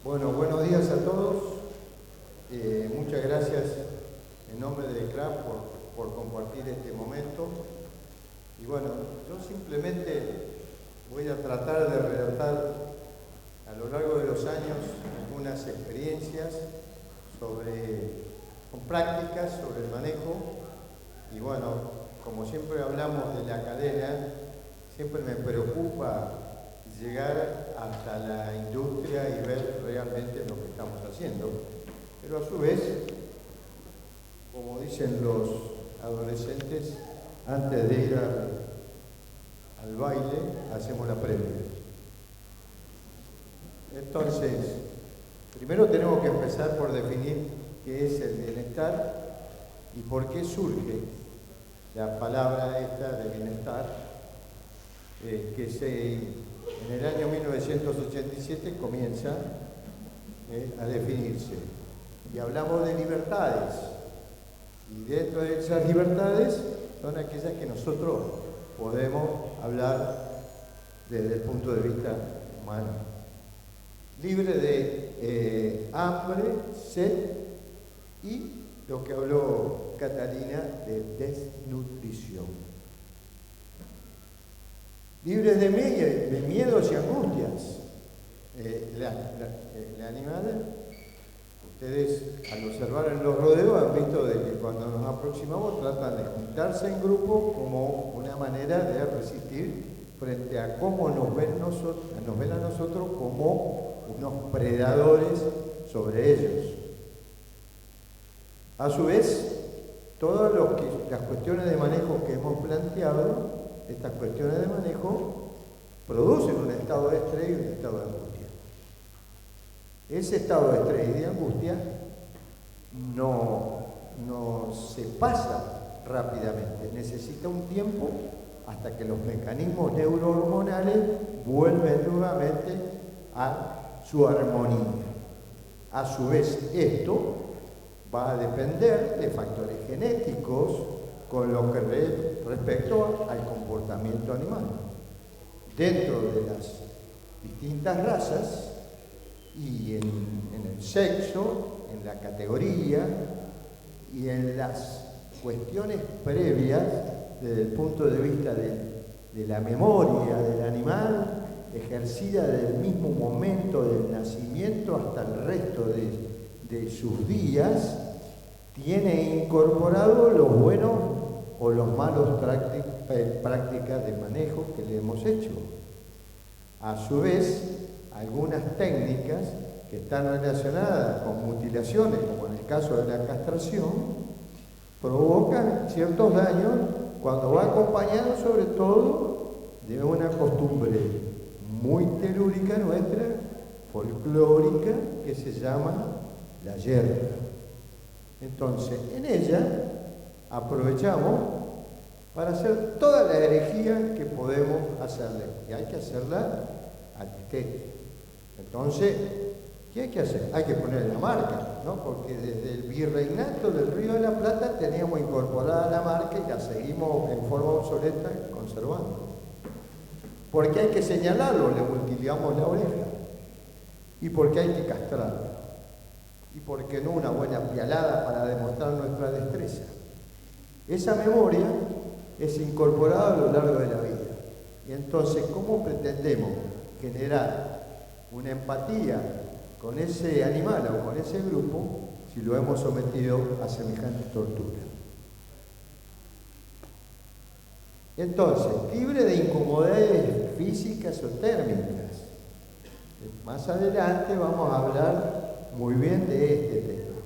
Bueno, buenos días a todos. Muchas gracias en nombre de CRAF por compartir este momento. Y bueno, yo simplemente voy a tratar de relatar a lo largo de los años algunas experiencias con prácticas sobre el manejo. Y bueno, como siempre hablamos de la cadena, siempre me preocupa llegar hasta la industria y ver realmente lo que estamos haciendo. Pero a su vez, como dicen los adolescentes, antes de ir al baile, hacemos la previa. Entonces, primero tenemos que empezar por definir qué es el bienestar y por qué surge la palabra esta de bienestar, en el año 1987 comienza a definirse. Y hablamos de libertades. Y dentro de esas libertades son aquellas que nosotros podemos hablar desde el punto de vista humano. Libre de hambre, sed y lo que habló Catalina de desnutrición. Libres de miedos y angustias. El animal, ustedes al observar en los rodeos han visto de que cuando nos aproximamos tratan de juntarse en grupo como una manera de resistir frente a cómo nos ven a nosotros como unos predadores sobre ellos. A su vez, todas las cuestiones de manejo que hemos planteado, estas cuestiones de manejo producen un estado de estrés y un estado de angustia. Ese estado de estrés y de angustia no se pasa rápidamente, necesita un tiempo hasta que los mecanismos neurohormonales vuelven nuevamente a su armonía. A su vez, esto va a depender de factores genéticos con lo que respecto al comportamiento animal. Dentro de las distintas razas y en el sexo, en la categoría y en las cuestiones previas desde el punto de vista de la memoria del animal, ejercida desde el mismo momento del nacimiento hasta el resto de sus días, tiene incorporado los buenos o los malos prácticas de manejo que le hemos hecho. A su vez, algunas técnicas que están relacionadas con mutilaciones, como en el caso de la castración, provocan ciertos daños cuando va acompañado sobre todo de una costumbre muy telúrica nuestra, folclórica, que se llama la yerba. Entonces, en ella aprovechamos para hacer toda la herejía que podemos hacerle. Y hay que hacerla antitética. Entonces, ¿qué hay que hacer? Hay que poner la marca, ¿no? Porque desde el virreinato del Río de la Plata teníamos incorporada la marca y la seguimos en forma obsoleta conservando. Porque hay que señalarlo, le mutilamos la oreja. Y porque hay que castrarlo. Y porque no una buena pialada para demostrar nuestra destreza. Esa memoria es incorporada a lo largo de la vida. Y entonces, ¿cómo pretendemos generar una empatía con ese animal o con ese grupo si lo hemos sometido a semejante tortura? Entonces, libre de incomodidades físicas o térmicas. Más adelante vamos a hablar muy bien de este tema.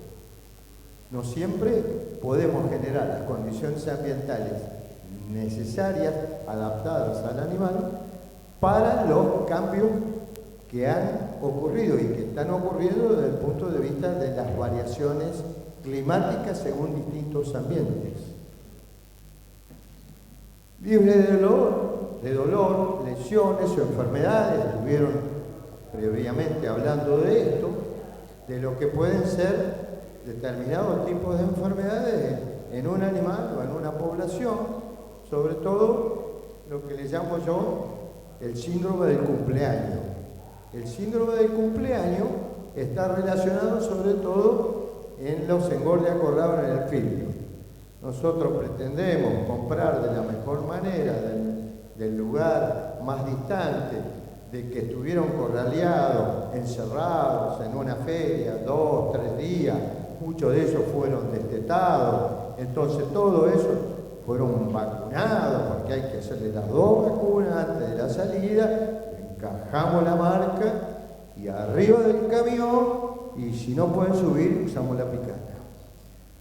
No siempre podemos generar las condiciones ambientales necesarias, adaptadas al animal, para los cambios que han ocurrido y que están ocurriendo desde el punto de vista de las variaciones climáticas según distintos ambientes. Libre de dolor, lesiones o enfermedades, estuvieron previamente hablando de esto, de lo que pueden ser determinados tipos de enfermedades en un animal o en una población, sobre todo lo que le llamo yo el síndrome del cumpleaños. El síndrome del cumpleaños está relacionado sobre todo en los engordes acorrados en el filtro. Nosotros pretendemos comprar de la mejor manera, del lugar más distante, de que estuvieron corraleados, encerrados en una feria, 2, 3 días, muchos de ellos fueron destetados, entonces todo eso fueron vacunados, porque hay que hacerle las 2 vacunas antes de la salida, encajamos la marca y arriba del camión, y si no pueden subir, usamos la picana.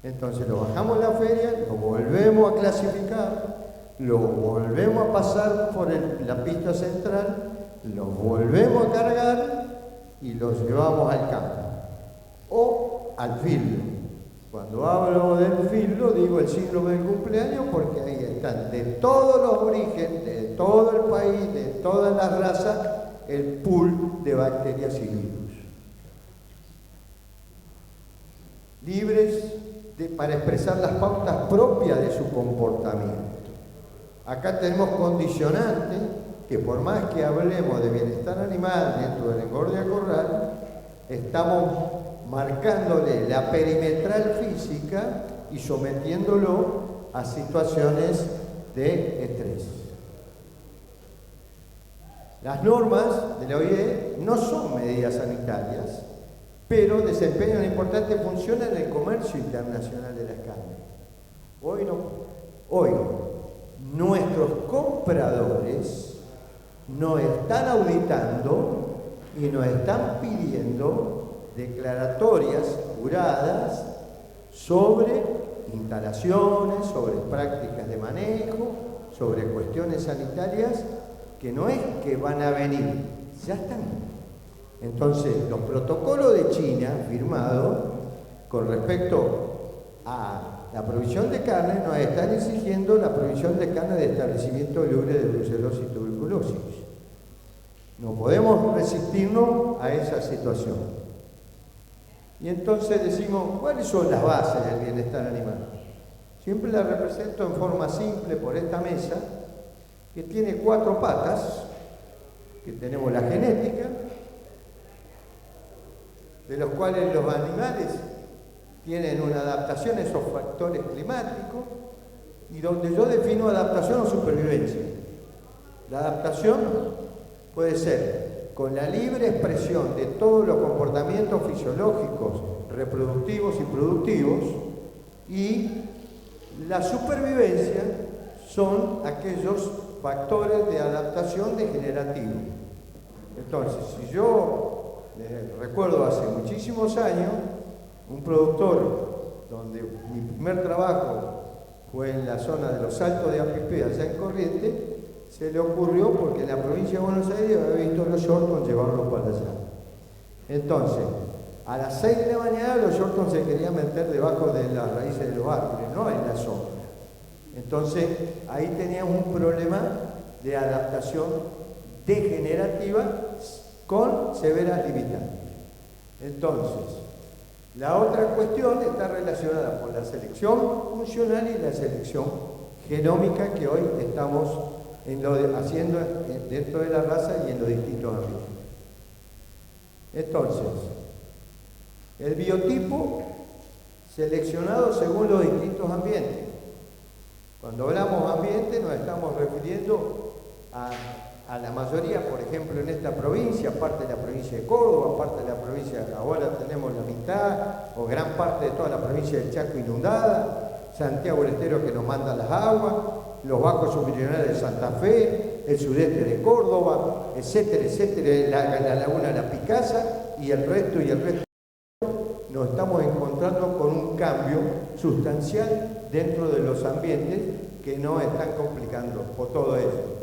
Entonces lo bajamos en la feria, lo volvemos a clasificar, lo volvemos a pasar por la pista central, lo volvemos a cargar y lo llevamos al campo o al filo. Cuando hablo del filo digo el síndrome del cumpleaños porque ahí están de todos los orígenes, de todo el país, de todas las razas, el pool de bacterias y virus. Libres para expresar las pautas propias de su comportamiento. Acá tenemos condicionantes que por más que hablemos de bienestar animal dentro del engorde a corral, estamos marcándole la perimetral física y sometiéndolo a situaciones de estrés. Las normas de la OIE no son medidas sanitarias, pero desempeñan una importante función en el comercio internacional de las carnes. Hoy nuestros compradores nos están auditando y nos están pidiendo declaratorias juradas sobre instalaciones, sobre prácticas de manejo, sobre cuestiones sanitarias, que no es que van a venir, ya están. Entonces, los protocolos de China firmados con respecto a la provisión de carne nos están exigiendo la provisión de carne de establecimientos libres de brucelosis y tuberculosis. No podemos resistirnos a esa situación. Y entonces decimos, ¿cuáles son las bases del bienestar animal? Siempre las represento en forma simple por esta mesa, que tiene 4 patas, que tenemos la genética, de los cuales los animales tienen una adaptación a esos factores climáticos, y donde yo defino adaptación o supervivencia. La adaptación puede ser con la libre expresión de todos los comportamientos fisiológicos, reproductivos y productivos, y la supervivencia son aquellos factores de adaptación degenerativo. Entonces, si yo recuerdo hace muchísimos años, un productor donde mi primer trabajo fue en la zona de los Altos de Apipé, allá en Corrientes, se le ocurrió, porque en la provincia de Buenos Aires había visto los Shortons llevarlos para allá. Entonces, a las 6 de la mañana los Shortons se querían meter debajo de las raíces de los árboles, no en la sombra. Entonces, ahí teníamos un problema de adaptación degenerativa con severas limitantes. Entonces, la otra cuestión está relacionada con la selección funcional y la selección genómica que hoy estamos haciendo dentro de la raza y en los distintos ambientes. Entonces, el biotipo seleccionado según los distintos ambientes. Cuando hablamos ambiente nos estamos refiriendo a la mayoría, por ejemplo, en esta provincia, parte de la provincia de Córdoba, parte de la provincia, ahora tenemos la mitad o gran parte de toda la provincia del Chaco inundada, Santiago del Estero que nos manda las aguas, los bajos submeridionales de Santa Fe, el sudeste de Córdoba, etcétera, etcétera, la laguna de la Picasa y el resto. Nos estamos encontrando con un cambio sustancial dentro de los ambientes que nos están complicando por todo eso.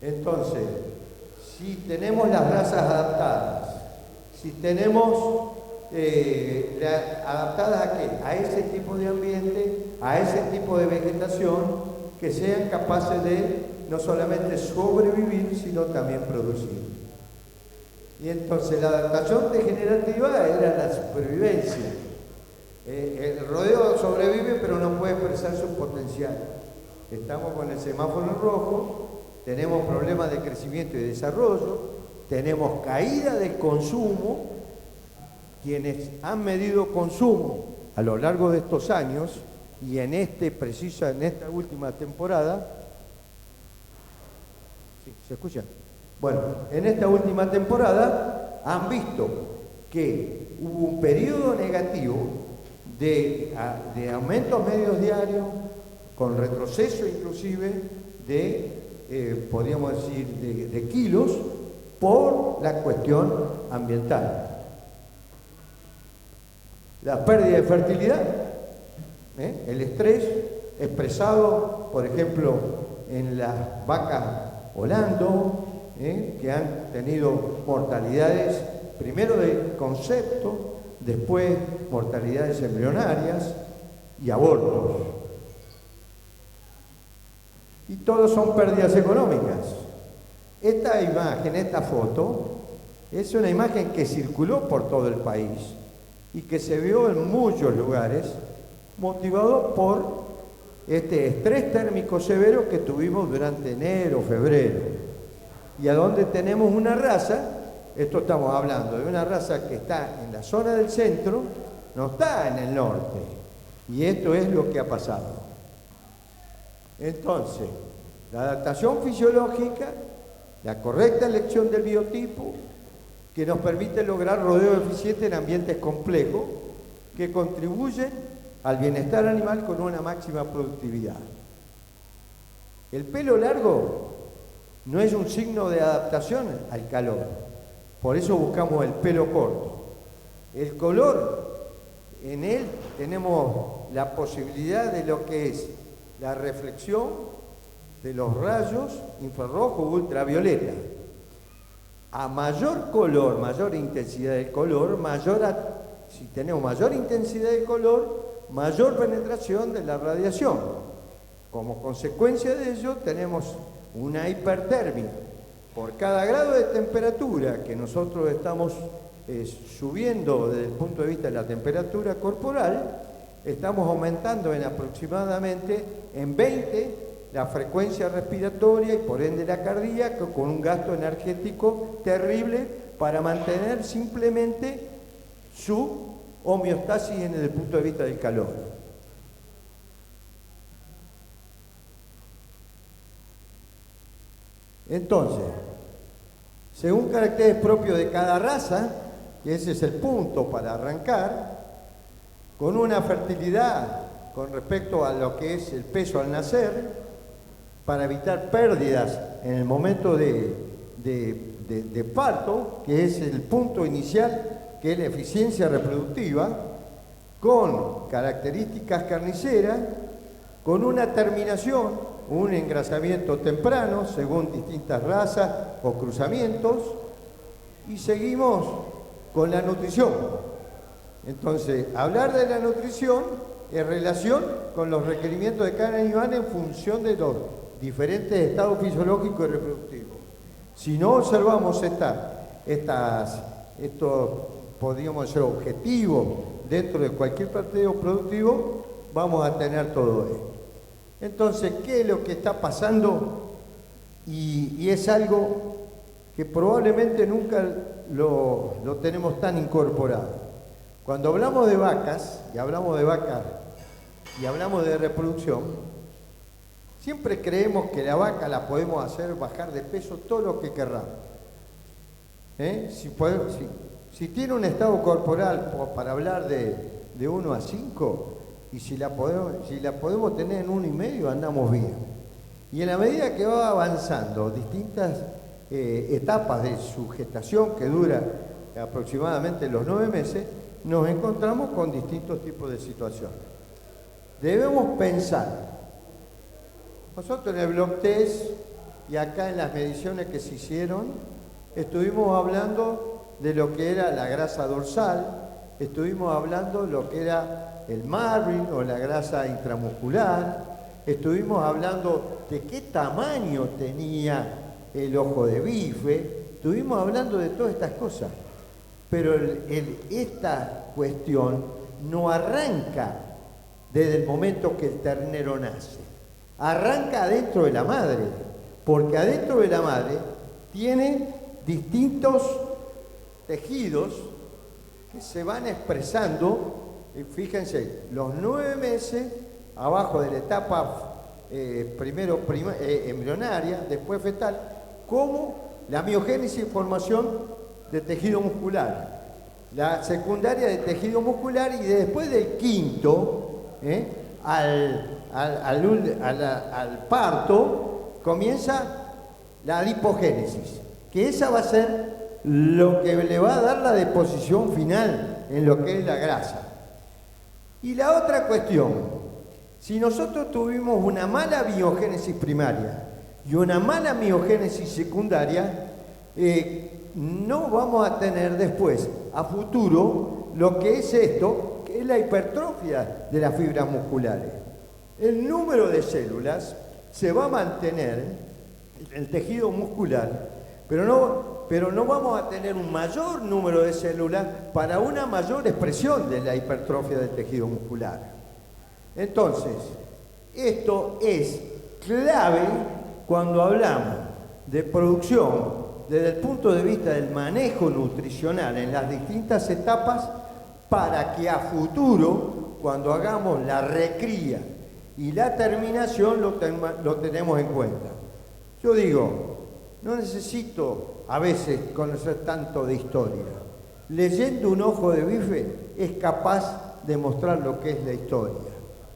Entonces, si tenemos las razas adaptadas, si tenemos adaptadas ¿a qué? A ese tipo de ambiente, a ese tipo de vegetación, que sean capaces de no solamente sobrevivir, sino también producir. Y entonces la adaptación degenerativa era la supervivencia. El rodeo sobrevive, pero no puede expresar su potencial. Estamos con el semáforo en rojo, tenemos problemas de crecimiento y desarrollo, tenemos caída del consumo, quienes han medido consumo a lo largo de estos años y en esta última temporada, ¿sí? ¿Se escucha? Bueno, en esta última temporada han visto que hubo un periodo negativo de aumentos medios diarios, con retroceso inclusive podríamos decir, de kilos por la cuestión ambiental. La pérdida de fertilidad, el estrés expresado, por ejemplo, en las vacas Holando, que han tenido mortalidades, primero de concepto, después mortalidades embrionarias y abortos. Y todos son pérdidas económicas. Esta imagen, esta foto, es una imagen que circuló por todo el país y que se vio en muchos lugares, motivado por este estrés térmico severo que tuvimos durante enero, febrero, y a donde tenemos una raza, esto estamos hablando de una raza que está en la zona del centro, no está en el norte, y esto es lo que ha pasado. Entonces, la adaptación fisiológica, la correcta elección del biotipo, que nos permite lograr rodeo eficiente en ambientes complejos, que contribuyen al bienestar animal con una máxima productividad. El pelo largo no es un signo de adaptación al calor, por eso buscamos el pelo corto. El color, en él tenemos la posibilidad de lo que es la reflexión de los rayos infrarrojo u ultravioleta. A mayor color, mayor intensidad del color, si tenemos mayor intensidad del color, mayor penetración de la radiación. Como consecuencia de ello, tenemos una hipertermia. Por cada grado de temperatura que nosotros estamos subiendo desde el punto de vista de la temperatura corporal, estamos aumentando en aproximadamente en 20 la frecuencia respiratoria y por ende la cardíaca, con un gasto energético terrible para mantener simplemente su homeostasis desde el punto de vista del calor. Entonces, según caracteres propios de cada raza, y ese es el punto para arrancar, con una fertilidad con respecto a lo que es el peso al nacer, para evitar pérdidas en el momento de parto, que es el punto inicial, que es la eficiencia reproductiva, con características carniceras, con una terminación, un engrasamiento temprano, según distintas razas o cruzamientos, y seguimos con la nutrición. Entonces, hablar de la nutrición en relación con los requerimientos de cada animal en función de los diferentes estados fisiológicos y reproductivos. Si no observamos estos, podríamos decir, objetivos dentro de cualquier partido productivo, vamos a tener todo esto. Entonces, ¿qué es lo que está pasando? Y es algo que probablemente nunca lo tenemos tan incorporado. Cuando hablamos de vacas, y hablamos de reproducción, siempre creemos que la vaca la podemos hacer bajar de peso todo lo que querramos. Si tiene un estado corporal, para hablar de 1 a 5, y si la podemos tener en 1,5, andamos bien. Y en la medida que va avanzando distintas etapas de su gestación, que dura aproximadamente los 9 meses, nos encontramos con distintos tipos de situaciones. Debemos pensar. Nosotros en el blog test y acá en las mediciones que se hicieron, estuvimos hablando de lo que era la grasa dorsal, estuvimos hablando de lo que era el margin o la grasa intramuscular, estuvimos hablando de qué tamaño tenía el ojo de bife, estuvimos hablando de todas estas cosas. Pero esta cuestión no arranca desde el momento que el ternero nace. Arranca adentro de la madre, porque adentro de la madre tiene distintos tejidos que se van expresando, fíjense, los 9 meses abajo de la etapa primero embrionaria, después fetal, como la miogénesis y formación de tejido muscular, la secundaria de tejido muscular, y después del quinto al parto comienza la adipogénesis, que esa va a ser lo que le va a dar la deposición final en lo que es la grasa. Y la otra cuestión, si nosotros tuvimos una mala biogénesis primaria y una mala miogénesis secundaria, no vamos a tener después, a futuro, lo que es esto, que es la hipertrofia de las fibras musculares. El número de células se va a mantener en el tejido muscular, pero no vamos a tener un mayor número de células para una mayor expresión de la hipertrofia del tejido muscular. Entonces, esto es clave cuando hablamos de producción desde el punto de vista del manejo nutricional en las distintas etapas, para que a futuro, cuando hagamos la recría y la terminación, lo tenemos en cuenta. Yo digo, no necesito a veces conocer tanto de historia. Leyendo un ojo de bife es capaz de mostrar lo que es la historia.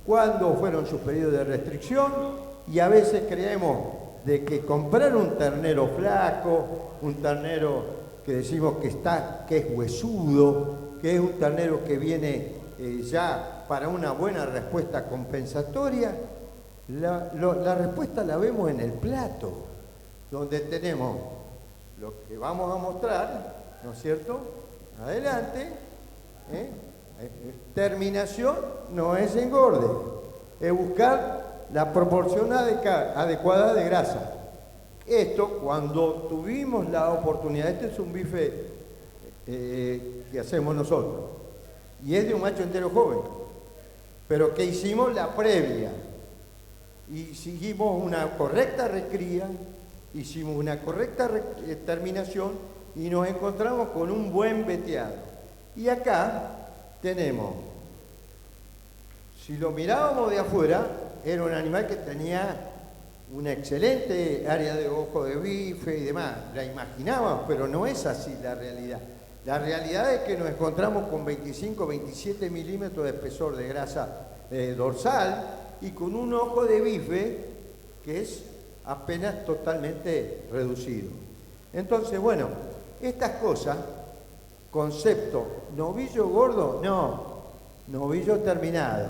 Cuándo fueron sus periodos de restricción, y a veces creemos de que comprar un ternero flaco, un ternero que decimos que es huesudo, que es un ternero que viene ya para una buena respuesta compensatoria, la respuesta la vemos en el plato, donde tenemos lo que vamos a mostrar, ¿no es cierto? Adelante. Terminación no es engorde, es buscar la proporción adecuada de grasa. Esto, cuando tuvimos la oportunidad, este es un bife que hacemos nosotros, y es de un macho entero joven, pero que hicimos la previa, y seguimos una correcta recría, hicimos una correcta terminación, y nos encontramos con un buen veteado. Y acá tenemos, si lo mirábamos de afuera, era un animal que tenía una excelente área de ojo de bife y demás, la imaginábamos, pero no es así la realidad. La realidad es que nos encontramos con 25-27 milímetros de espesor de grasa dorsal, y con un ojo de bife que es apenas totalmente reducido. Entonces, bueno, estas cosas, concepto, novillo gordo, no, novillo terminado.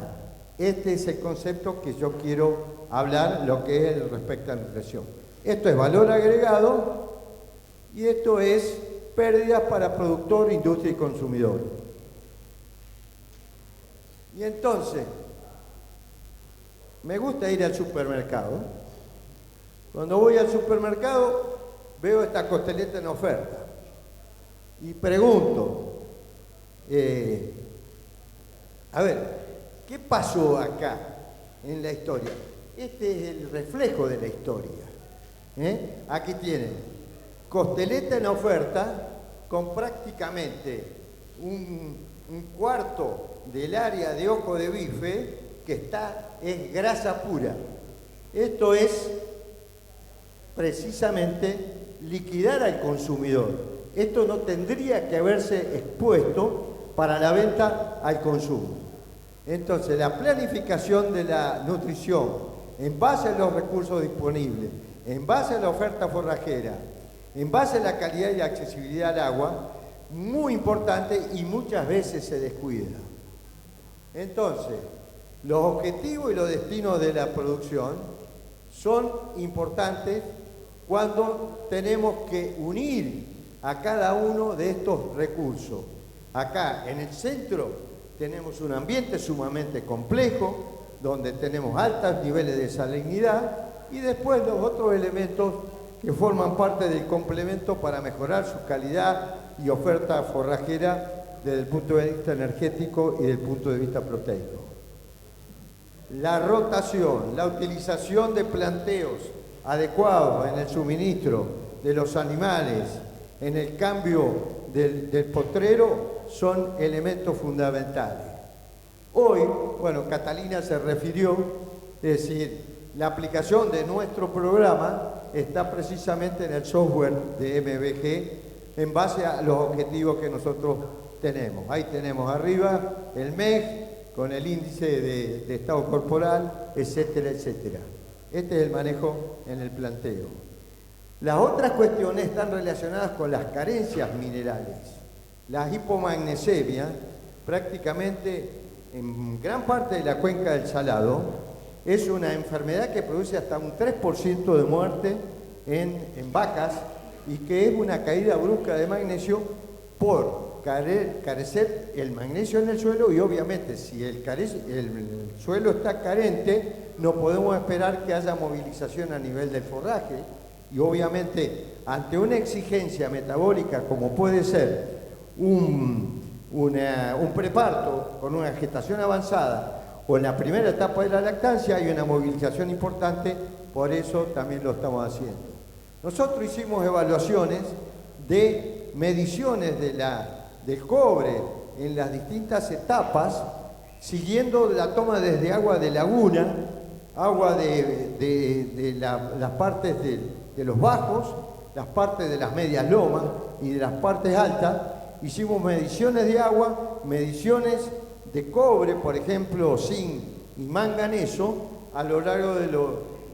Este es el concepto que yo quiero hablar, lo que es respecto a la nutrición. Esto es valor agregado, y esto es pérdidas para productor, industria y consumidor. Y entonces, me gusta ir al supermercado. Cuando voy al supermercado, veo esta costeleta en oferta y pregunto, a ver, ¿qué pasó acá en la historia? Este es el reflejo de la historia. Aquí tienen costeleta en oferta con prácticamente un cuarto del área de ojo de bife que es grasa pura. Esto es precisamente liquidar al consumidor. Esto no tendría que haberse expuesto para la venta al consumo. Entonces, la planificación de la nutrición en base a los recursos disponibles, en base a la oferta forrajera, en base a la calidad y la accesibilidad al agua, muy importante, y muchas veces se descuida. Entonces, los objetivos y los destinos de la producción son importantes cuando tenemos que unir a cada uno de estos recursos. Acá en el centro tenemos un ambiente sumamente complejo, donde tenemos altos niveles de salinidad, y después los otros elementos que forman parte del complemento para mejorar su calidad y oferta forrajera desde el punto de vista energético y desde el punto de vista proteico. La rotación, la utilización de planteos adecuados en el suministro de los animales en el cambio del potrero son elementos fundamentales. Hoy, bueno, Catalina se refirió, es decir, la aplicación de nuestro programa está precisamente en el software de MBG en base a los objetivos que nosotros tenemos. Ahí tenemos arriba el MEG con el índice de estado corporal, etcétera, etcétera. Este es el manejo en el planteo. Las otras cuestiones están relacionadas con las carencias minerales. La hipomagnesemia, prácticamente en gran parte de la cuenca del Salado, es una enfermedad que produce hasta un 3% de muerte en vacas y que es una caída brusca de magnesio por carecer el magnesio en el suelo, y obviamente si el suelo está carente no podemos esperar que haya movilización a nivel del forraje, y obviamente ante una exigencia metabólica como puede ser un preparto con una gestación avanzada o en la primera etapa de la lactancia hay una movilización importante, por eso también lo estamos haciendo. Nosotros hicimos evaluaciones de mediciones del cobre en las distintas etapas, siguiendo la toma desde agua de laguna, agua de las partes de los bajos, las partes de las medias lomas y de las partes altas. Hicimos mediciones de agua, mediciones de cobre, por ejemplo, zinc y manganeso, a lo largo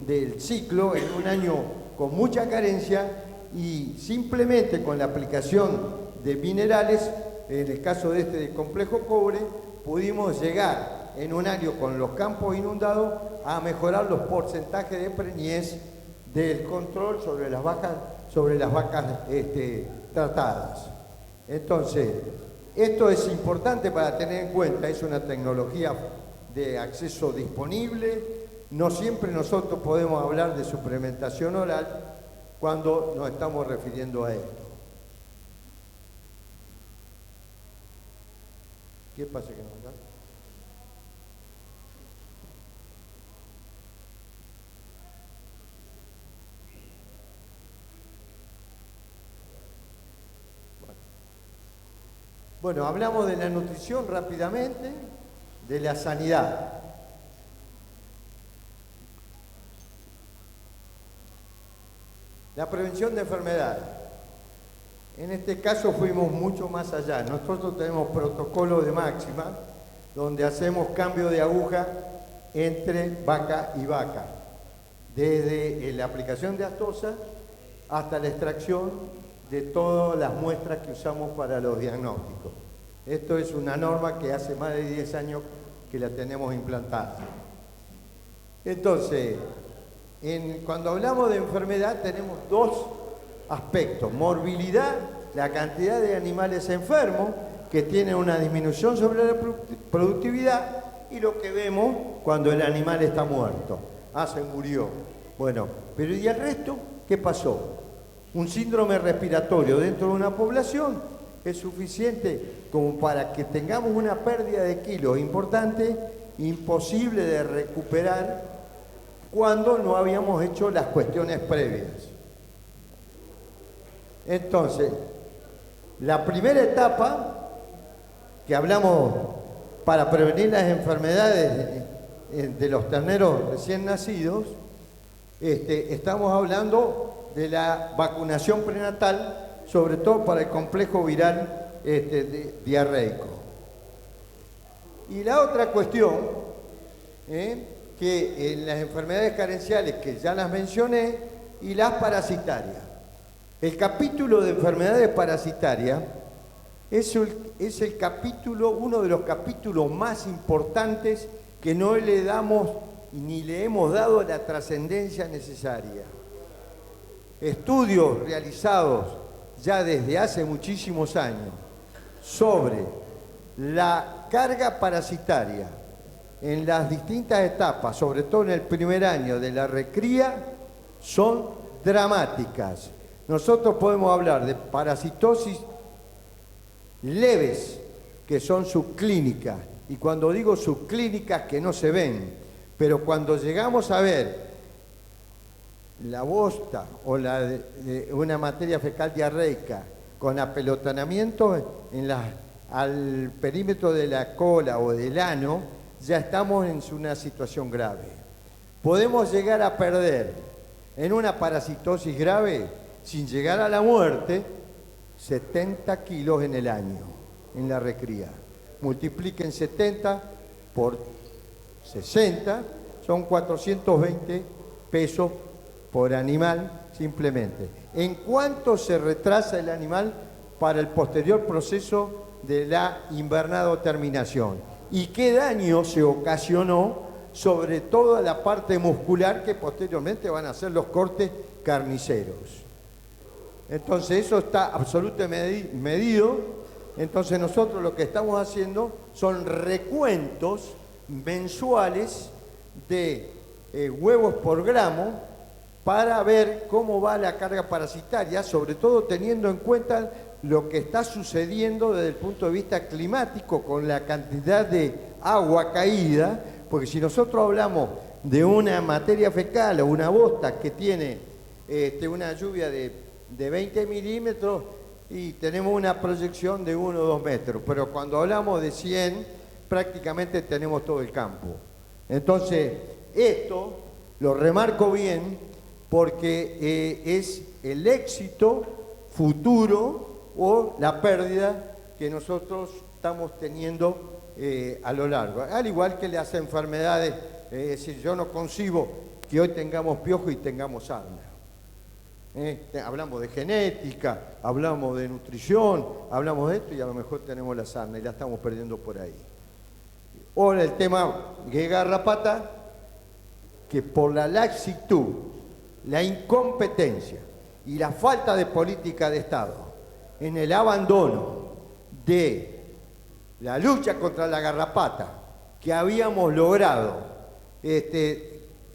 del ciclo, en un año con mucha carencia, y simplemente con la aplicación de minerales, en el caso de este complejo cobre, pudimos llegar en un año con los campos inundados a mejorar los porcentajes de preñez del control sobre las vacas tratadas. Entonces, esto es importante para tener en cuenta, es una tecnología de acceso disponible, no siempre nosotros podemos hablar de suplementación oral cuando nos estamos refiriendo a esto. ¿Qué pasa que no está? Bueno, hablamos de la nutrición rápidamente, de la sanidad. La prevención de enfermedades. En este caso fuimos mucho más allá. Nosotros tenemos protocolos de máxima, donde hacemos cambio de aguja entre vaca y vaca, desde la aplicación de aftosa hasta la extracción de todas las muestras que usamos para los diagnósticos. Esto es una norma que hace más de 10 años que la tenemos implantada. Entonces, cuando hablamos de enfermedad tenemos dos aspectos: morbilidad, la cantidad de animales enfermos que tienen una disminución sobre la productividad, y lo que vemos cuando el animal está muerto. Se murió. Bueno, pero ¿y el resto? ¿Qué pasó? Un síndrome respiratorio dentro de una población es suficiente como para que tengamos una pérdida de kilos importante, imposible de recuperar cuando no habíamos hecho las cuestiones previas. Entonces, la primera etapa que hablamos para prevenir las enfermedades de los terneros recién nacidos, estamos hablando de la vacunación prenatal, sobre todo para el complejo viral diarreico. Y la otra cuestión, que en las enfermedades carenciales, que ya las mencioné, y las parasitarias. El capítulo de enfermedades parasitarias es el capítulo, uno de los capítulos más importantes que no le damos ni le hemos dado la trascendencia necesaria. Estudios realizados ya desde hace muchísimos años sobre la carga parasitaria en las distintas etapas, sobre todo en el primer año de la recría, son dramáticas. Nosotros podemos hablar de parasitosis leves, que son subclínicas, y cuando digo subclínicas, que no se ven, pero cuando llegamos a ver la bosta o una materia fecal diarreica con apelotonamiento al perímetro de la cola o del ano, ya estamos en una situación grave. Podemos llegar a perder en una parasitosis grave, sin llegar a la muerte, 70 kilos en el año, en la recría. Multipliquen 70 por 60, son 420 pesos por animal simplemente. ¿En cuánto se retrasa el animal para el posterior proceso de la invernado-terminación? ¿Y qué daño se ocasionó sobre toda la parte muscular que posteriormente van a ser los cortes carniceros? Entonces eso está absolutamente medido. Entonces nosotros lo que estamos haciendo son recuentos mensuales de huevos por gramo para ver cómo va la carga parasitaria, sobre todo teniendo en cuenta lo que está sucediendo desde el punto de vista climático con la cantidad de agua caída, porque si nosotros hablamos de una materia fecal o una bosta que tiene una lluvia de 20 milímetros y tenemos una proyección de 1 o 2 metros, pero cuando hablamos de 100 prácticamente tenemos todo el campo. Entonces esto lo remarco bien porque es el éxito futuro o la pérdida que nosotros estamos teniendo a lo largo. Al igual que las enfermedades, es decir, yo no concibo que hoy tengamos piojo y tengamos sarna. Hablamos de genética, hablamos de nutrición, hablamos de esto y a lo mejor tenemos la sarna y la estamos perdiendo por ahí. Ahora el tema de garrapata, que por la laxitud, la incompetencia y la falta de política de Estado en el abandono de la lucha contra la garrapata que habíamos logrado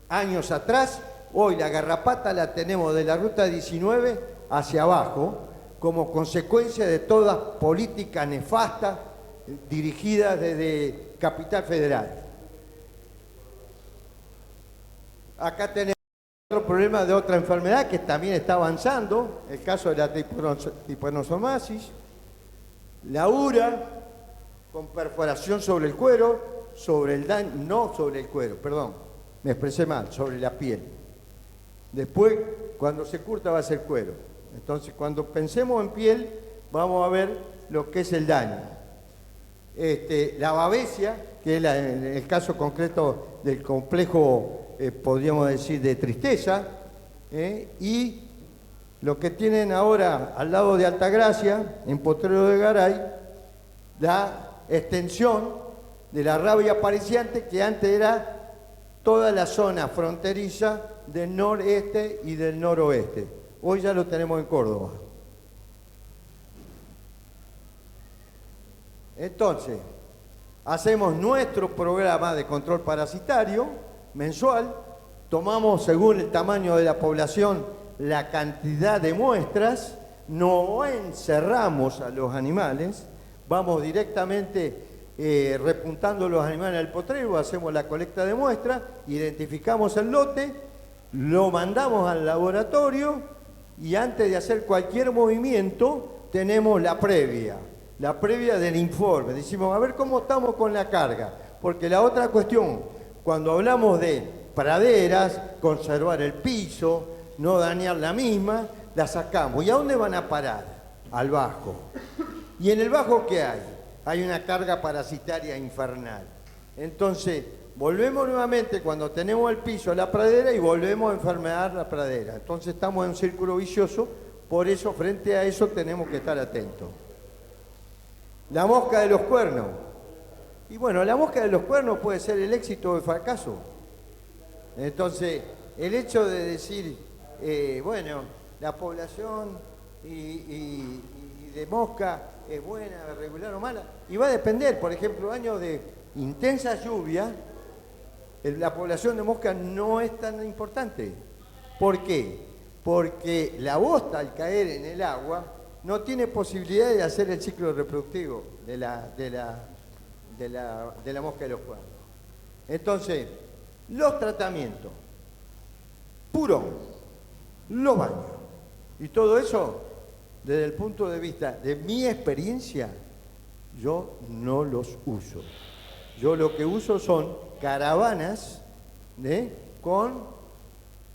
años atrás, hoy la garrapata la tenemos de la ruta 19 hacia abajo como consecuencia de toda política nefasta dirigida desde Capital Federal. Acá tenemos otro problema de otra enfermedad que también está avanzando, el caso de la tripanosomasis, la ura con perforación sobre el cuero, sobre el daño, no sobre el cuero, perdón, me expresé mal, sobre la piel. Después, cuando se curta va a ser cuero. Entonces, cuando pensemos en piel, vamos a ver lo que es el daño. La babesia, que es el caso concreto del complejo, podríamos decir, de tristeza, y lo que tienen ahora al lado de Altagracia, en Potrero de Garay, la extensión de la rabia apareciente, que antes era toda la zona fronteriza del noreste y del noroeste. Hoy ya lo tenemos en Córdoba. Entonces, hacemos nuestro programa de control parasitario mensual, tomamos según el tamaño de la población la cantidad de muestras, no encerramos a los animales, vamos directamente repuntando los animales al potrero, hacemos la colecta de muestras, identificamos el lote, lo mandamos al laboratorio y antes de hacer cualquier movimiento tenemos la previa del informe. Decimos, a ver cómo estamos con la carga, porque la otra cuestión, cuando hablamos de praderas, conservar el piso, no dañar la misma, la sacamos. ¿Y a dónde van a parar? Al bajo. ¿Y en el bajo qué hay? Hay una carga parasitaria infernal. Entonces, volvemos nuevamente cuando tenemos el piso a la pradera y volvemos a enfermar la pradera. Entonces estamos en un círculo vicioso, por eso frente a eso tenemos que estar atentos. La mosca de los cuernos. Y bueno, la mosca de los cuernos puede ser el éxito o el fracaso. Entonces, el hecho de decir, bueno, la población y de mosca es buena, regular o mala, y va a depender, por ejemplo, años de intensa lluvia, la población de mosca no es tan importante. ¿Por qué? Porque la bosta al caer en el agua no tiene posibilidad de hacer el ciclo reproductivo de la mosca de los cuernos. Entonces, los tratamientos, purón, los baños, y todo eso desde el punto de vista de mi experiencia, yo no los uso. Yo lo que uso son caravanas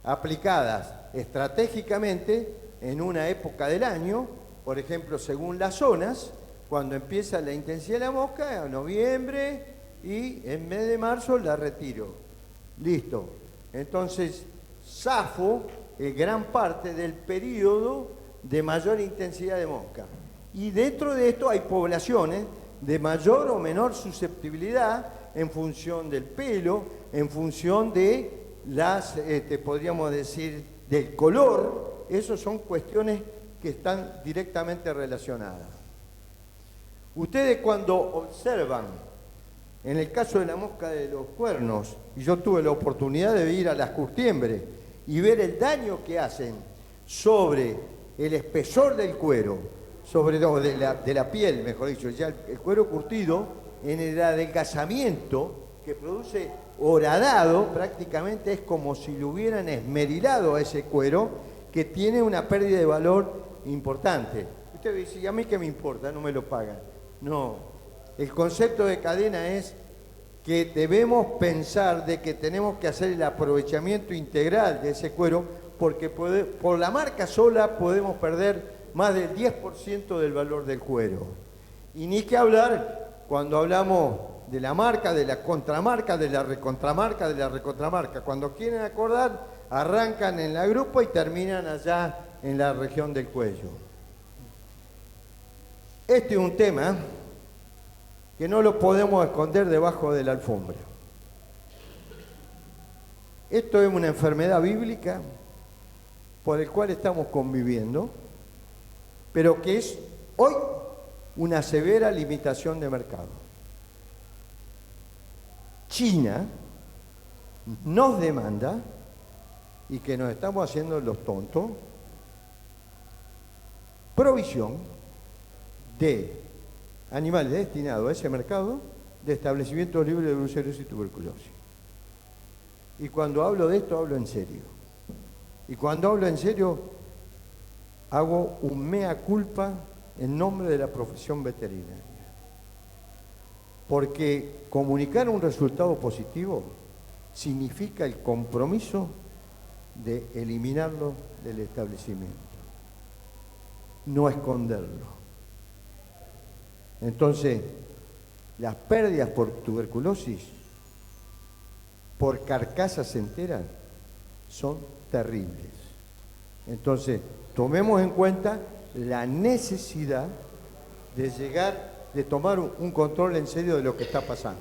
aplicadas estratégicamente en una época del año, por ejemplo, según las zonas, cuando empieza la intensidad de la mosca, en noviembre, y en mes de marzo la retiro. Listo. Entonces, zafo gran parte del periodo de mayor intensidad de mosca. Y dentro de esto hay poblaciones de mayor o menor susceptibilidad en función del pelo, en función de las, podríamos decir, del color. Esas son cuestiones que están directamente relacionadas. Ustedes cuando observan, en el caso de la mosca de los cuernos, y yo tuve la oportunidad de ir a las curtiembres y ver el daño que hacen sobre el espesor del cuero, sobre todo de la piel, mejor dicho, ya el cuero curtido, en el adelgazamiento que produce horadado, prácticamente es como si lo hubieran esmerilado a ese cuero, que tiene una pérdida de valor importante. Usted dice, ¿y a mí qué me importa? No me lo pagan. No, el concepto de cadena es que debemos pensar de que tenemos que hacer el aprovechamiento integral de ese cuero, porque por la marca sola podemos perder más del 10% del valor del cuero. Y ni que hablar cuando hablamos de la marca, de la contramarca, de la recontramarca, de la recontramarca. Cuando quieren acordar, arrancan en la grupa y terminan allá en la región del cuello. Este es un tema que no lo podemos esconder debajo de la alfombra. Esto es una enfermedad bíblica por el cual estamos conviviendo, pero que es hoy una severa limitación de mercado. China nos demanda, y que nos estamos haciendo los tontos, provisión de animales destinados a ese mercado de establecimientos libres de brucelosis y tuberculosis. Y cuando hablo de esto, hablo en serio. Y cuando hablo en serio, hago un mea culpa en nombre de la profesión veterinaria. Porque comunicar un resultado positivo significa el compromiso de eliminarlo del establecimiento, no esconderlo. Entonces, las pérdidas por tuberculosis, por carcasas enteras, son terribles. Entonces, tomemos en cuenta la necesidad de llegar, de tomar un control en serio de lo que está pasando.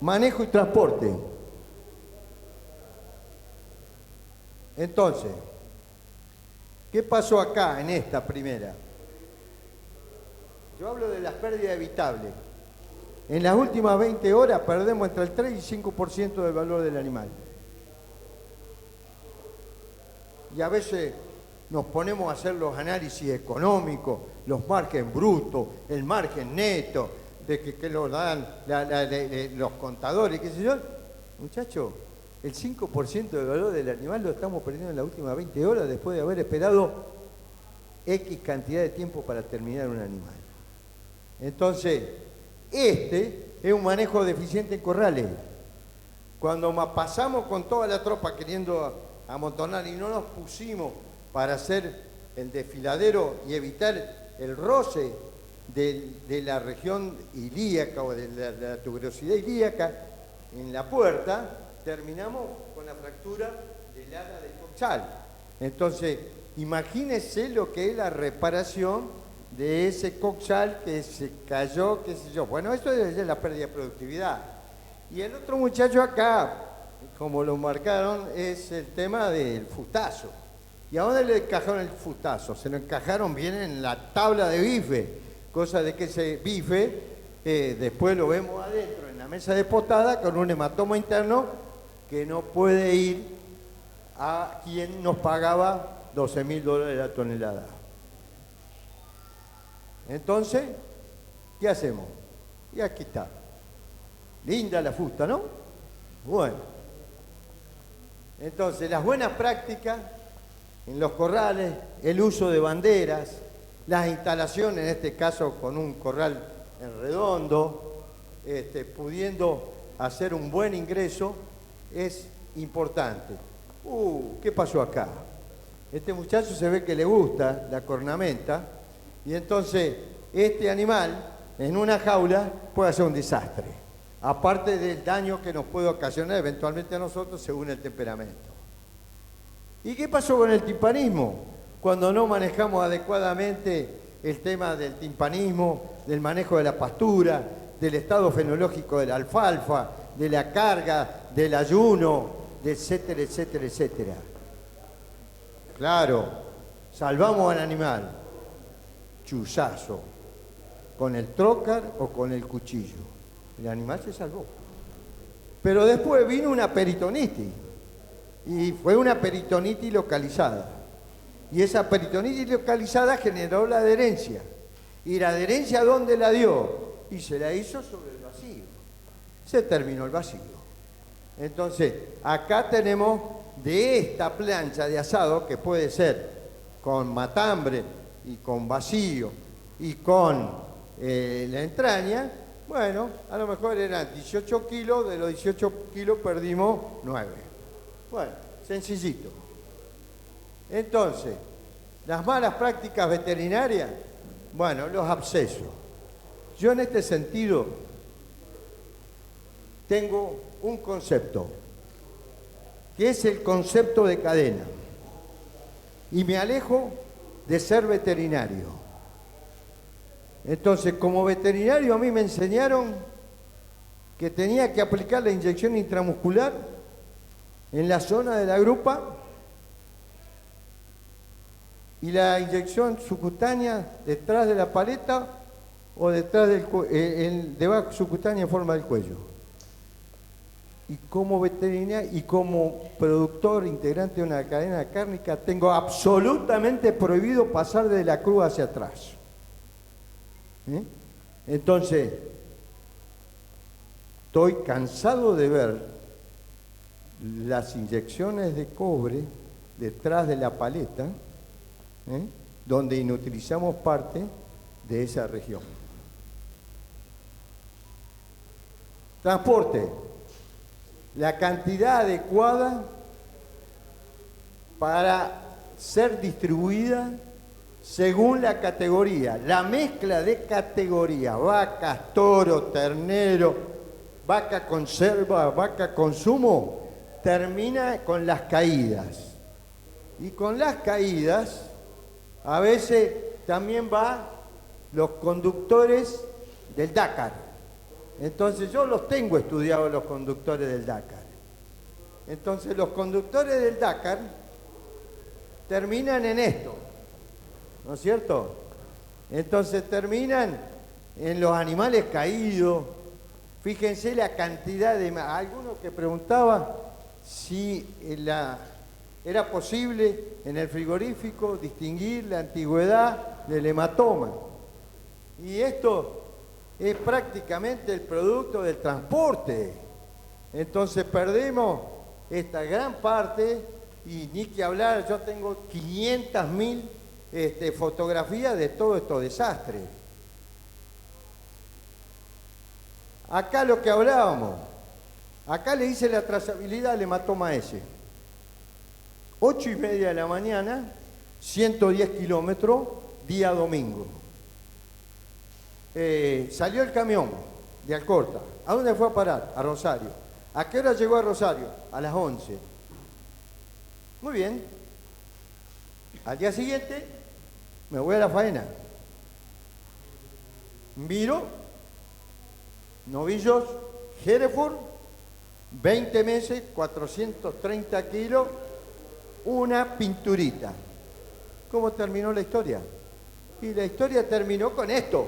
Manejo y transporte. Entonces, ¿qué pasó acá en esta primera? Yo hablo de las pérdidas evitables. En las últimas 20 horas perdemos entre el 3 y 5% del valor del animal. Y a veces nos ponemos a hacer los análisis económicos, los márgenes brutos, el margen neto, de que lo dan los contadores, qué sé yo. Muchachos, el 5% del valor del animal lo estamos perdiendo en las últimas 20 horas después de haber esperado X cantidad de tiempo para terminar un animal. Entonces, este es un manejo deficiente en corrales. Cuando pasamos con toda la tropa queriendo amontonar y no nos pusimos para hacer el desfiladero y evitar el roce de la región ilíaca o de la tuberosidad ilíaca en la puerta, terminamos con la fractura del ala del coxal. Entonces, imagínense lo que es la reparación de ese coxal que se cayó, qué sé yo. Bueno, eso es la pérdida de productividad. Y el otro muchacho acá, como lo marcaron, es el tema del fustazo. ¿Y a dónde le encajaron el fustazo? Se lo encajaron bien en la tabla de bife, cosa de que ese bife después lo vemos adentro en la mesa de potada con un hematoma interno que no puede ir a quien nos pagaba $12.000 la tonelada. Entonces, ¿qué hacemos? Y aquí está. Linda la fusta, ¿no? Bueno. Entonces, las buenas prácticas en los corrales, el uso de banderas, las instalaciones, en este caso con un corral en redondo, pudiendo hacer un buen ingreso, es importante. ¿Qué pasó acá? Este muchacho se ve que le gusta la cornamenta y entonces este animal en una jaula puede hacer un desastre, aparte del daño que nos puede ocasionar eventualmente a nosotros según el temperamento. ¿Y qué pasó con el timpanismo? Cuando no manejamos adecuadamente el tema del timpanismo, del manejo de la pastura, del estado fenológico de la alfalfa, de la carga, del ayuno, etcétera, etcétera, etcétera. Claro, salvamos al animal, chuzazo, con el trócar o con el cuchillo. El animal se salvó. Pero después vino una peritonitis, y fue una peritonitis localizada. Y esa peritonitis localizada generó la adherencia. ¿Y la adherencia dónde la dio? Y se la hizo sobre el vacío. Se terminó el vacío. Entonces, acá tenemos de esta plancha de asado, que puede ser con matambre y con vacío y con la entraña, bueno, a lo mejor eran 18 kilos, de los 18 kilos perdimos 9. Bueno, sencillito. Entonces, las malas prácticas veterinarias, bueno, los abscesos. Yo en este sentido tengo un concepto, que es el concepto de cadena. Y me alejo de ser veterinario. Entonces, como veterinario a mí me enseñaron que tenía que aplicar la inyección intramuscular en la zona de la grupa y la inyección subcutánea detrás de la paleta o detrás del debajo subcutánea en forma del cuello. Y como veterinario y como productor integrante de una cadena cárnica tengo absolutamente prohibido pasar de la cruz hacia atrás. Entonces, estoy cansado de ver las inyecciones de cobre detrás de la paleta, donde inutilizamos parte de esa región. Transporte. La cantidad adecuada para ser distribuida según la categoría. La mezcla de categorías, vacas, toro, ternero, vaca conserva, vaca consumo, termina con las caídas. Y con las caídas, a veces también va los conductores del Dakar. Entonces yo los tengo estudiados, los conductores del Dakar. Entonces los conductores del Dakar terminan en esto, ¿no es cierto? Entonces terminan en los animales caídos. Fíjense la cantidad de... Algunos que preguntaban si era posible en el frigorífico distinguir la antigüedad del hematoma. Y esto es prácticamente el producto del transporte. Entonces perdemos esta gran parte y ni que hablar, yo tengo 500.000 fotografías de todos estos desastres. Acá lo que hablábamos, acá le hice la trazabilidad al hematoma S. 8:30 de la mañana, 110 kilómetros, día domingo. Salió el camión de Alcorta. ¿A dónde fue a parar? A Rosario. ¿A qué hora llegó a Rosario? A las 11. Muy bien. Al día siguiente me voy a la faena. Miro, novillos, Hereford, 20 meses, 430 kilos, una pinturita. ¿Cómo terminó la historia? Y la historia terminó con esto.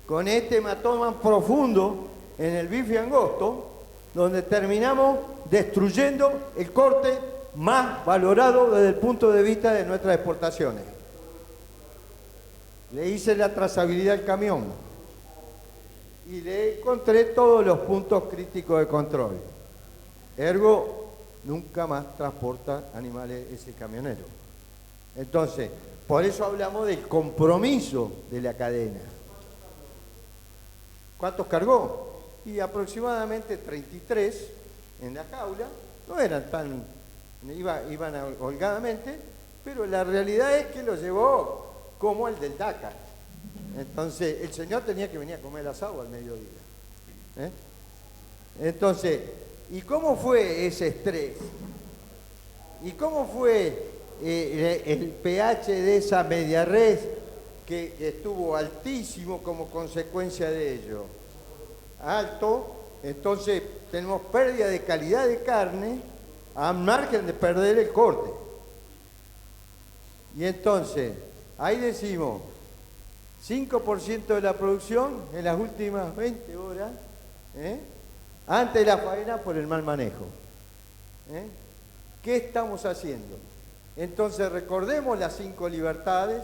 Con este hematoma profundo en el bife angosto, donde terminamos destruyendo el corte más valorado desde el punto de vista de nuestras exportaciones. Le hice la trazabilidad al camión y le encontré todos los puntos críticos de control. Ergo, nunca más transporta animales ese camionero. Entonces, por eso hablamos del compromiso de la cadena. ¿Cuántos cargó? Y aproximadamente 33 en la jaula. No eran tan, iban holgadamente, pero la realidad es que lo llevó como el del Dakar. Entonces, el señor tenía que venir a comer asado al mediodía. ¿Eh? Entonces, ¿y cómo fue ese estrés? ¿Y cómo fue el pH de esa media res que estuvo altísimo como consecuencia de ello? Alto, entonces tenemos pérdida de calidad de carne a margen de perder el corte. Y entonces, ahí decimos, 5% de la producción en las últimas 20 horas, antes de la faena por el mal manejo. ¿Qué estamos haciendo? Entonces recordemos las 5 libertades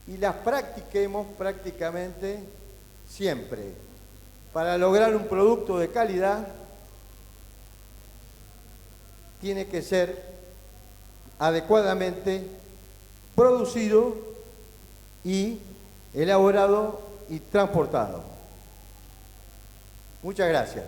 y las practiquemos prácticamente siempre. Para lograr un producto de calidad tiene que ser adecuadamente producido y elaborado y transportado. Muchas gracias.